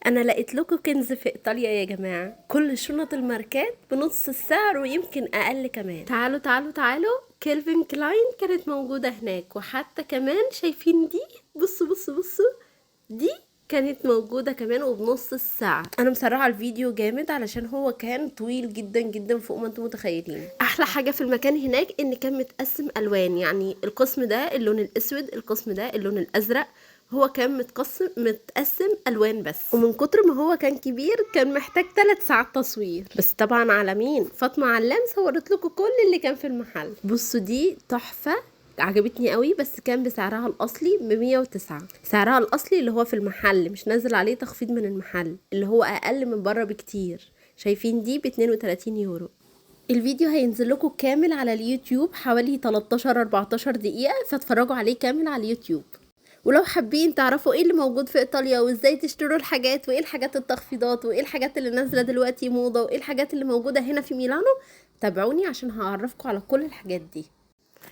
انا لقيت لكم كنز في ايطاليا يا جماعه، كل شنط الماركات بنص السعر ويمكن اقل كمان. تعالوا تعالوا تعالوا، كيلفين كلاين كانت موجوده هناك، وحتى كمان شايفين دي، بصوا بصوا بصوا، دي كانت موجودة كمان وبنص الساعة. انا مسرعة الفيديو جامد علشان هو كان طويل جدا جدا فوق ما انتم متخيلين. احلى حاجة في المكان هناك ان كان متقسم الوان، يعني القسم ده اللون الاسود، القسم ده اللون الازرق، هو كان متقسم الوان بس. ومن كتر ما هو كان كبير كان محتاج 3 ساعات تصوير. بس طبعا على مين؟ فاطمة علام صورت لكم كل اللي كان في المحل. بصوا دي تحفة، عجبتني قوي، بس كان بسعرها الاصلي ب109. سعرها الاصلي اللي هو في المحل، مش نازل عليه تخفيض من المحل، اللي هو اقل من بره بكتير. شايفين دي ب32 يورو. الفيديو هينزل لكم كامل على اليوتيوب حوالي 13-14 دقيقة، فاتفرجوا عليه كامل على اليوتيوب. ولو حابين تعرفوا ايه اللي موجود في ايطاليا وازاي تشتروا الحاجات وايه الحاجات التخفيضات وايه الحاجات اللي نازله دلوقتي موضه وايه الحاجات اللي موجوده هنا في ميلانو، تابعوني عشان هعرفكم على كل الحاجات دي.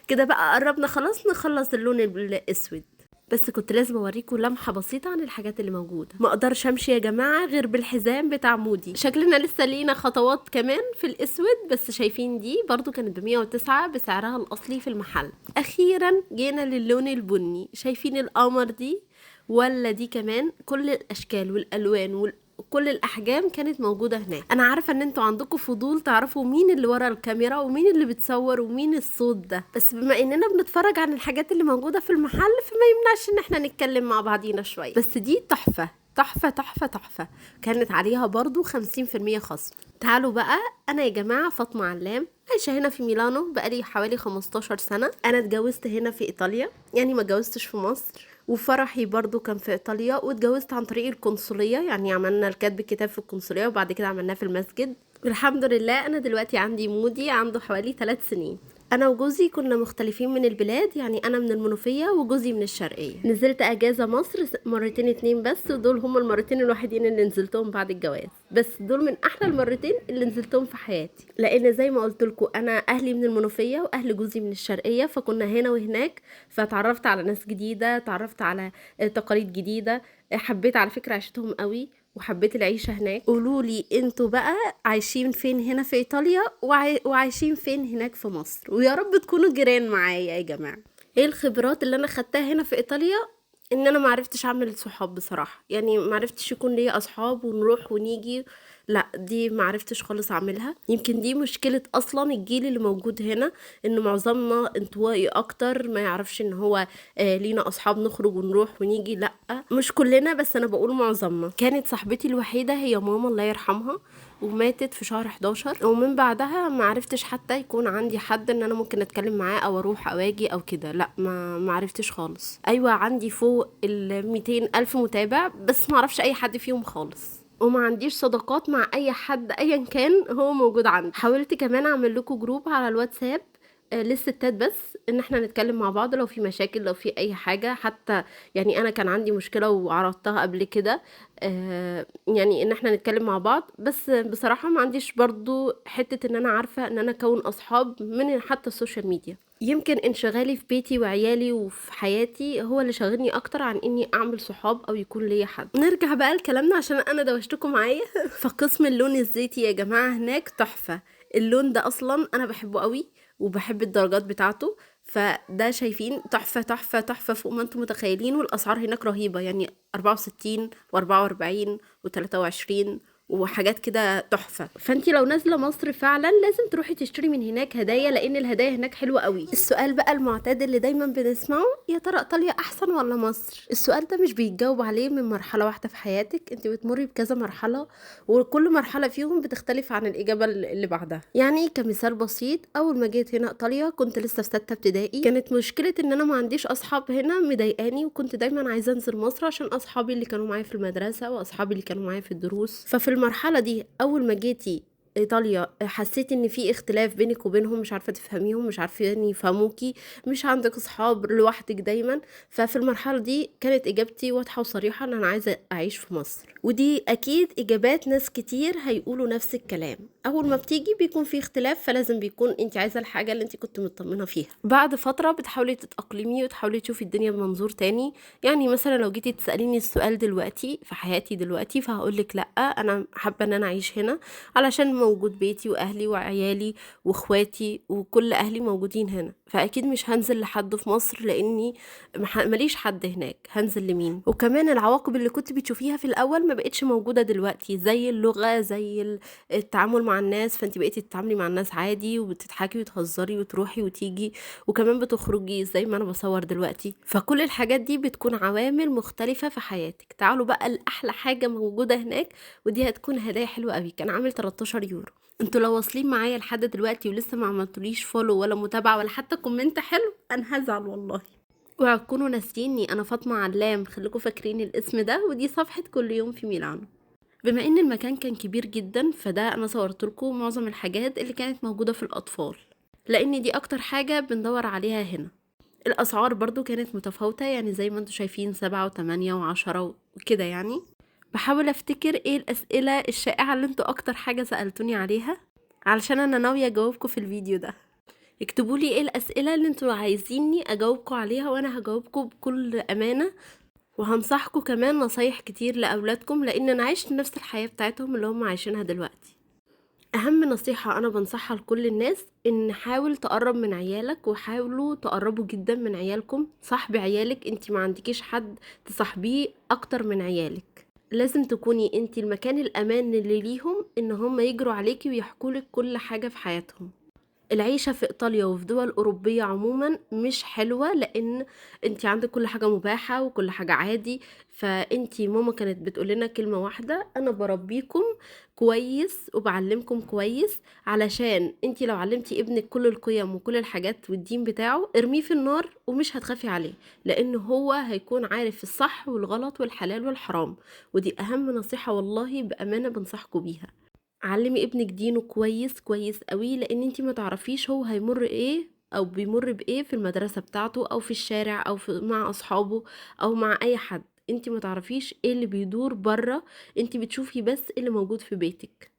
كده بقى قربنا خلاص نخلص اللون الاسود، بس كنت لازم اوريكم لمحه بسيطه عن الحاجات اللي موجوده. ما اقدرش امشي يا جماعه غير بالحزام بتاع مودي. شكلنا لسه لينا خطوات كمان في الاسود، بس شايفين دي برضو كانت ب109 بسعرها الاصلي في المحل. اخيرا جينا للون البني. شايفين القمر دي؟ ولا دي كمان كل الاشكال والالوان كل الاحجام كانت موجوده هناك. انا عارفه ان انتوا عندكم فضول تعرفوا مين اللي ورا الكاميرا ومين اللي بتصور ومين الصوت ده، بس بما اننا بنتفرج عن الحاجات اللي موجوده في المحل فما يمنعش ان احنا نتكلم مع بعضينا شويه. بس دي تحفه تحفه تحفه تحفه، كانت عليها برضو 50% خصم. تعالوا بقى، انا يا جماعه فاطمه علام، عايشه هنا في ميلانو بقالي حوالي 15 سنه. انا اتجوزت هنا في ايطاليا، يعني ما اتجوزتش في مصر، وفرحي برضو كان في ايطاليا، واتجوزت عن طريق القنصليه، يعني عملنا الكتب الكتاب في القنصليه وبعد كده عملناه في المسجد. الحمد لله انا دلوقتي عندي مودي عنده حوالي 3 سنين. انا وجوزي كنا مختلفين من البلاد، يعني انا من المنوفيه وجوزي من الشرقيه. نزلت اجازه مصر مرتين 2 بس، ودول هما المرتين الوحيدين اللي نزلتهم بعد الجواز، بس دول من احلى المرتين اللي نزلتهم في حياتي، لان زي ما قلت لكم انا اهلي من المنوفيه واهل جوزي من الشرقيه، فكنا هنا وهناك، فتعرفت على ناس جديده، تعرفت على تقاليد جديده، حبيت على فكره عيشتهم قوي وحبيت العيشة هناك. قولولي انتوا بقى عايشين فين هنا في ايطاليا وعايشين فين هناك في مصر، ويا رب تكونوا جيران معايا يا جماعة. ايه الخبرات اللي انا خدتها هنا في ايطاليا؟ ان انا معرفتش اعمل صحاب بصراحة، يعني معرفتش يكون ليا اصحاب ونروح ونيجي، لا دي معرفتش خالص اعملها. يمكن دي مشكلة اصلا الجيل اللي موجود هنا، ان معظمنا انطوائي اكتر، ما يعرفش ان هو لينا اصحاب نخرج ونروح ونيجي. لا مش كلنا، بس انا بقول معظمنا. كانت صاحبتي الوحيدة هي ماما الله يرحمها، وماتت في شهر 11، ومن بعدها ما عرفتش حتى يكون عندي حد ان انا ممكن اتكلم معاه او اروح او اجي او كده، لا ما عرفتش خالص. ايوه عندي فوق ال200,000 متابع، بس ما اعرفش اي حد فيهم خالص، وما عنديش صداقات مع اي حد ايا كان هو موجود عندي. حاولت كمان اعمل لكم جروب على الواتساب للستات، بس ان احنا نتكلم مع بعض لو في مشاكل، لو في اي حاجة. حتى يعني انا كان عندي مشكلة وعرضتها قبل كده، يعني ان احنا نتكلم مع بعض، بس بصراحة ما عنديش برضو حتة ان انا عارفة ان انا اكون اصحاب من حتى السوشيال ميديا. يمكن انشغالي في بيتي وعيالي وفي حياتي هو اللي شغلني اكتر عن اني اعمل صحاب او يكون ليا حد. نرجع بقى لكلامنا عشان انا دوشتكم معايا. فقسم اللون الزيتي يا جماعة هناك تحفة. اللون ده اصلا انا بحبه قوي وبحب الدرجات بتاعته، فده شايفين تحفة تحفة تحفة فوق ما انتم متخيلين. والاسعار هناك رهيبة، يعني 64 و44 و23 وحاجات كده تحفة. فانتي لو نازلة مصر فعلا لازم تروحي تشتري من هناك هدايا، لان الهدايا هناك حلوة قوي. السؤال بقى المعتاد اللي دايما بنسمعه، يا ترى ايطاليا احسن ولا مصر؟ السؤال ده مش بيتجاوب عليه من مرحلة واحدة في حياتك، انت بتمري بكذا مرحلة، وكل مرحلة فيهم بتختلف عن الإجابة اللي بعدها. يعني كمثال بسيط، أول ما جيت هنا إيطاليا كنت لسه في 6 ابتدائي، كانت مشكلة إن أنا ما عنديش أصحاب هنا مضايقاني، وكنت دايما عايزة أنزل مصر عشان أصحابي اللي كانوا معايا في المدرسة وأصحابي اللي كانوا معايا في الدروس. ففي المرحلة دي أول ما جيتي ايطاليا حسيت ان في اختلاف بينك وبينهم، مش عارفه تفهميهم، مش عارفين يفهموكي، مش عندك اصحاب، لوحدك دايما. ففي المرحله دي كانت اجابتي واضحه وصريحه ان انا عايزه اعيش في مصر، ودي اكيد اجابات ناس كتير هيقولوا نفس الكلام. اول ما بتيجي بيكون في اختلاف، فلازم بيكون انت عايزه الحاجه اللي انت كنت مطمنه فيها. بعد فتره بتحاولي تتاقلمي وتحاولي تشوفي الدنيا بمنظور تاني. يعني مثلا لو جيتي تساليني السؤال دلوقتي في حياتي دلوقتي، فهقولك لا، انا حابه ان انا اعيش هنا علشان موجود بيتي واهلي وعيالي واخواتي وكل اهلي موجودين هنا، فاكيد مش هنزل لحد في مصر لاني ماليش حد هناك، هنزل لمين؟ وكمان العواقب اللي كنت بتشوفيها في الاول ما بقتش موجوده دلوقتي، زي اللغه، زي التعامل مع الناس، فانت بقيتي تتعاملي مع الناس عادي وبتضحكي وتهزري وتروحي وتيجي، وكمان بتخرجي زي ما انا بصور دلوقتي. فكل الحاجات دي بتكون عوامل مختلفة في حياتك. تعالوا بقى لأحلى حاجة موجودة هناك، ودي هتكون هدايا حلوة قوي. كان عامل 13 يورو. انتوا لو واصلين معايا لحد دلوقتي ولسه ما عملتوليش فولو ولا متابعة ولا حتى كومنت حلو، انا هزعل والله. وهتكونوا ناسيني، انا فاطمة علام، خليكم فاكرين الاسم ده. ودي صفحة كل يوم في ميلانو. بما ان المكان كان كبير جدا، فده انا صورت لكم معظم الحاجات اللي كانت موجودة في الاطفال، لان دي اكتر حاجة بندور عليها هنا. الاسعار برضو كانت متفاوتة، يعني زي ما انتوا شايفين 7 و8 و10 وكده يعني. بحاول افتكر ايه الاسئلة الشائعة اللي انتوا اكتر حاجة سألتوني عليها، علشان انا ناوية اجاوبكم في الفيديو ده. اكتبولي ايه الاسئلة اللي انتوا عايزيني اجاوبكم عليها، وانا هجاوبكم بكل امانة. وهنصحكم كمان نصايح كتير لأولادكم، لأن أنا عشت نفس الحياة بتاعتهم اللي هم عايشينها دلوقتي. أهم نصيحة أنا بنصحها لكل الناس، إن حاول تقرب من عيالك، وحاولوا تقربوا جدا من عيالكم. صاحبي عيالك، انتي ما عندكيش حد تصاحبيه أكتر من عيالك. لازم تكوني انتي المكان الأمان اللي ليهم، إن هم يجروا عليكي ويحكولك كل حاجة في حياتهم. العيشة في إيطاليا وفي دول أوروبية عموما مش حلوة، لأن انتي عندك كل حاجة مباحة وكل حاجة عادي. فانتي ماما كانت بتقولنا كلمة واحدة: أنا بربيكم كويس وبعلمكم كويس، علشان انتي لو علمتي ابنك كل القيم وكل الحاجات والدين بتاعه، ارميه في النار ومش هتخافي عليه، لأن هو هيكون عارف الصح والغلط والحلال والحرام. ودي أهم نصيحة والله بأمانة بنصحكم بيها. علمي ابنك دينه كويس كويس قوي، لان انتي ما تعرفيش هو هيمر ايه او بيمر بايه في المدرسة بتاعته او في الشارع او مع اصحابه او مع اي حد. انتي ما تعرفيش ايه اللي بيدور بره، انتي بتشوفي بس اللي موجود في بيتك.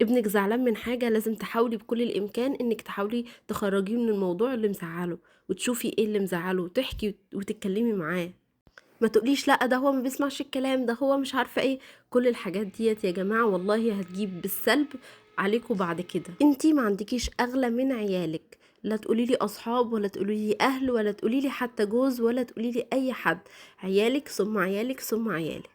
ابنك زعلان من حاجة، لازم تحاولي بكل الامكان انك تحاولي تخرجيه من الموضوع اللي مزعله، وتشوفي ايه اللي مزعله وتحكي وتتكلمي معاه. ما تقوليش لا ده هو ما بيسمعش الكلام، ده هو مش عارفه ايه. كل الحاجات ديت يا جماعه والله هتجيب بالسلب عليكم بعد كده. انتي ما عندكيش اغلى من عيالك، لا تقولي لي اصحاب ولا تقولي لي اهل ولا تقولي لي حتى جوز ولا تقولي لي اي حد. عيالك ثم عيالك ثم عيالك.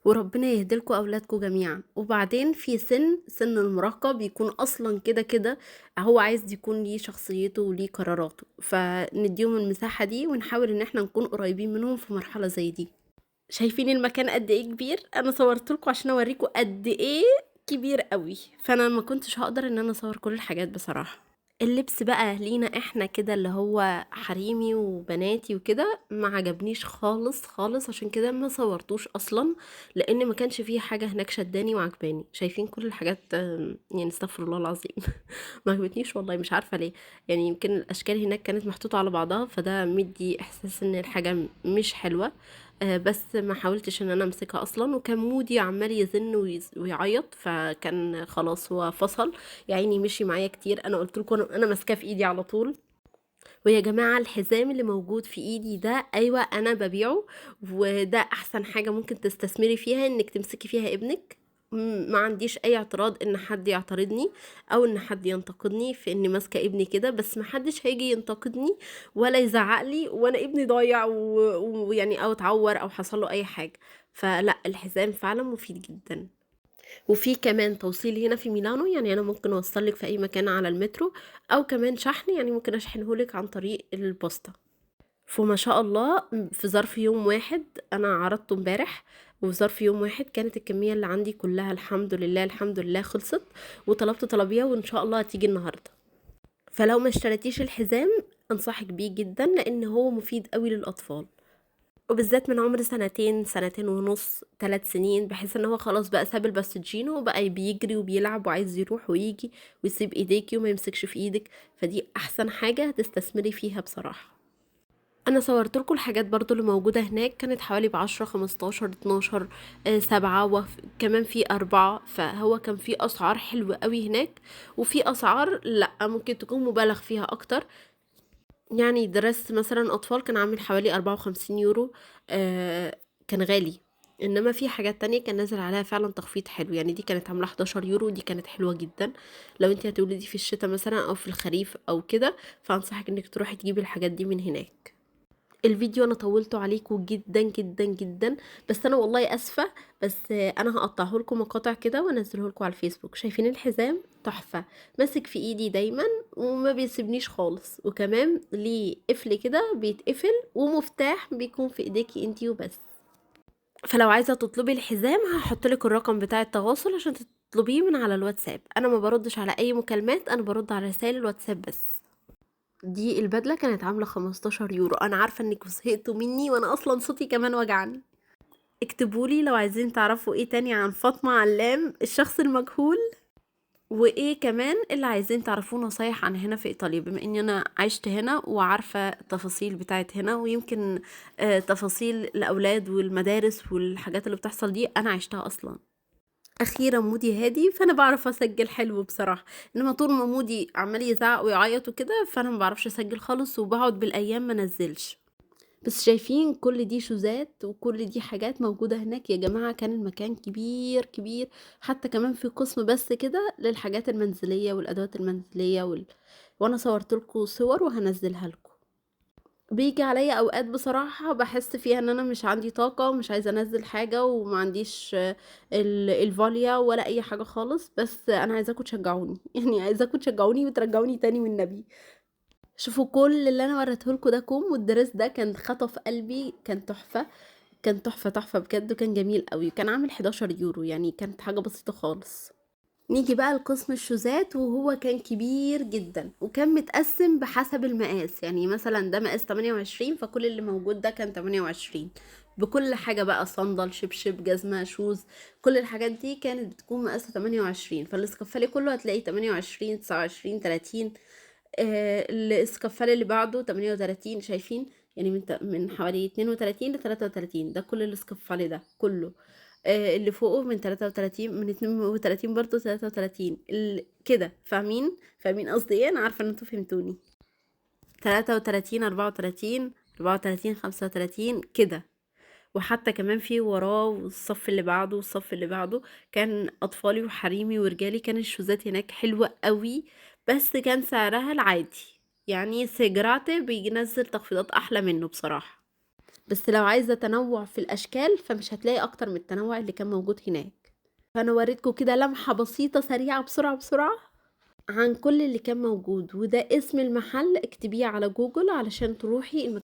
وربنا يهدلكوا اولادكم جميعا. وبعدين في سن المراهقه بيكون اصلا كده كده هو عايز يكون ليه شخصيته وليه قراراته، فنديهم المساحه دي ونحاول ان احنا نكون قريبين منهم في مرحله زي دي. شايفين المكان قد ايه كبير؟ انا صورت لكم عشان اوريكم قد ايه كبير قوي، فانا ما كنتش هقدر ان انا اصور كل الحاجات بصراحه. اللبس بقى لينا احنا كده اللي هو حريمي وبناتي وكده ما عجبنيش خالص خالص، عشان كده ما صورتوش اصلا، لان ما كانش فيه حاجه هناك شداني وعجباني. شايفين كل الحاجات يعني استغفر الله العظيم ما عجبتنيش والله، مش عارفه ليه. يعني يمكن الاشكال هناك كانت محطوطه على بعضها، فده مدي احساس ان الحاجه مش حلوه. بس ما حاولتش ان انا امسكها اصلا، وكان مودي عمال يزن ويعيط، فكان خلاص هو فصل. يعني مشي معايا كتير. انا قلت لكم انا ماسكاه في ايدي على طول. ويا جماعه الحزام اللي موجود في ايدي ده، ايوه انا ببيعه، وده احسن حاجه ممكن تستثمري فيها، انك تمسكي فيها ابنك. ما عنديش اي اعتراض ان حد يعترضني او ان حد ينتقدني في اني ماسكه ابني كده، بس ما حدش هيجي ينتقدني ولا يزعق لي وانا ابني ضايع ويعني او اتعور او حصل له اي حاجه. فلا، الحزام فعلا مفيد جدا. وفي كمان توصيل هنا في ميلانو، يعني انا ممكن اوصلك في اي مكان على المترو، او كمان شحن، يعني ممكن اشحنهولك عن طريق البوسطة. فما شاء الله في ظرف يوم واحد، انا عرضته امبارح، وفي ظرف يوم واحد كانت الكمية اللي عندي كلها الحمد لله الحمد لله خلصت، وطلبت طلبية وان شاء الله هتيجي النهاردة. فلو ما اشتريتيش الحزام انصحك بيه جدا، لان هو مفيد قوي للاطفال، وبالذات من عمر سنتين، سنتين ونص، 3 سنين، بحيث ان هو خلاص بقى ساب الباستجينو وبقى بيجري وبيلعب وعايز يروح ويجي ويسيب ايديكي وما يمسكش في ايدك. فدي احسن حاجة هتستثمري فيها بصراحة. انا صورت لكم الحاجات برضو اللي موجودة هناك، كانت حوالي ب10 15 12 7 كمان في 4، فهو كان في أسعار حلوة قوي هناك، وفي أسعار لأ ممكن تكون مبالغ فيها أكتر. يعني درس مثلا أطفال كان عامل حوالي 54 يورو. كان غالي. انما في حاجات تانية كان نازل عليها فعلا تخفيض حلو، يعني دي كانت عاملة 11 يورو، دي كانت حلوة جدا. لو انت هتولدي في الشتاء مثلا او في الخريف او كده، فانصحك انك تروحي تجيبي الحاجات دي من هناك. الفيديو انا طولته عليكم جدا جدا جدا، بس انا والله اسفه. بس انا هقطعه لكم مقاطع كده وانزله لكم على الفيسبوك. شايفين الحزام تحفه، ماسك في ايدي دايما وما بيسيبنيش خالص، وكمان ليه قفل كده بيتقفل، ومفتاح بيكون في ايديكي انتي وبس. فلو عايزه تطلبي الحزام هحط لك الرقم بتاع التواصل عشان تطلبيه من على الواتساب. انا ما بردش على اي مكالمات، انا برد على رسائل الواتساب بس. دي البدلة كانت عاملة 15 يورو. انا عارفة انكم زهقتوا مني، وانا اصلا صوتي كمان وجعني. اكتبولي لو عايزين تعرفوا ايه تاني عن فاطمة علام الشخص المجهول، وايه كمان اللي عايزين تعرفوه نصايح عن هنا في ايطاليا، بما اني انا عشت هنا وعارفة التفاصيل بتاعت هنا، ويمكن تفاصيل الاولاد والمدارس والحاجات اللي بتحصل دي انا عشتها اصلا. اخيرا مودي هادي، فانا بعرف اسجل حلو بصراحه. انما طول ما مودي عمال يزعق ويعيط وكده، فانا ما بعرفش اسجل خالص، وبقعد بالايام ما نزلش. بس شايفين كل دي شوزات وكل دي حاجات موجوده هناك يا جماعه. كان المكان كبير كبير، حتى كمان في قسم بس كده للحاجات المنزليه والادوات المنزليه وانا صورت لكم صور وهنزلها لكم. بيجي عليا اوقات بصراحة بحس فيها ان انا مش عندي طاقة ومش عايزة انزل حاجة وما عنديش الفاليا ولا اي حاجة خالص. بس انا عايزاكم تشجعوني يعني عايزاكم تشجعوني وترجعوني تاني والنبي. شوفوا كل اللي انا وريته لكم ده كوم، والدرس ده كان خطف قلبي، كان تحفة. كان تحفة تحفة بجد، وكان جميل قوي. كان عامل 11 يورو، يعني كانت حاجة بسيطة خالص. نيجي بقى لقسم الشوزات، وهو كان كبير جدا وكان متقسم بحسب المقاس. يعني مثلا ده مقاس 28، فكل اللي موجود ده كان 28 بكل حاجة بقى، صندل شبشب جزمة شوز. كل الحاجات دي كانت بتكون مقاسها 28. فالاسكفالي كله هتلاقيه 28 29 30. الاسكفالي اللي بعده 38. شايفين؟ يعني من حوالي 32 ل 33، ده كل الاسكفالي ده كله. اللي فوقه من 33، من 32 برضو 33 كده. فاهمين قصدي ايه؟ انا عارفه ان انتوا فهمتوني. 33 34 34 35 كده. وحتى كمان في وراه والصف اللي بعده والصف اللي بعده كان اطفالي وحريمي ورجالي. كان الشوزات هناك حلوة قوي، بس كان سعرها العادي. يعني سيجراتي بينزل تخفيضات احلى منه بصراحة. بس لو عايزة تنوع في الاشكال فمش هتلاقي اكتر من التنوع اللي كان موجود هناك. فانا وريتكم كده لمحة بسيطة سريعة بسرعة بسرعة عن كل اللي كان موجود. وده اسم المحل، اكتبيه على جوجل علشان تروحي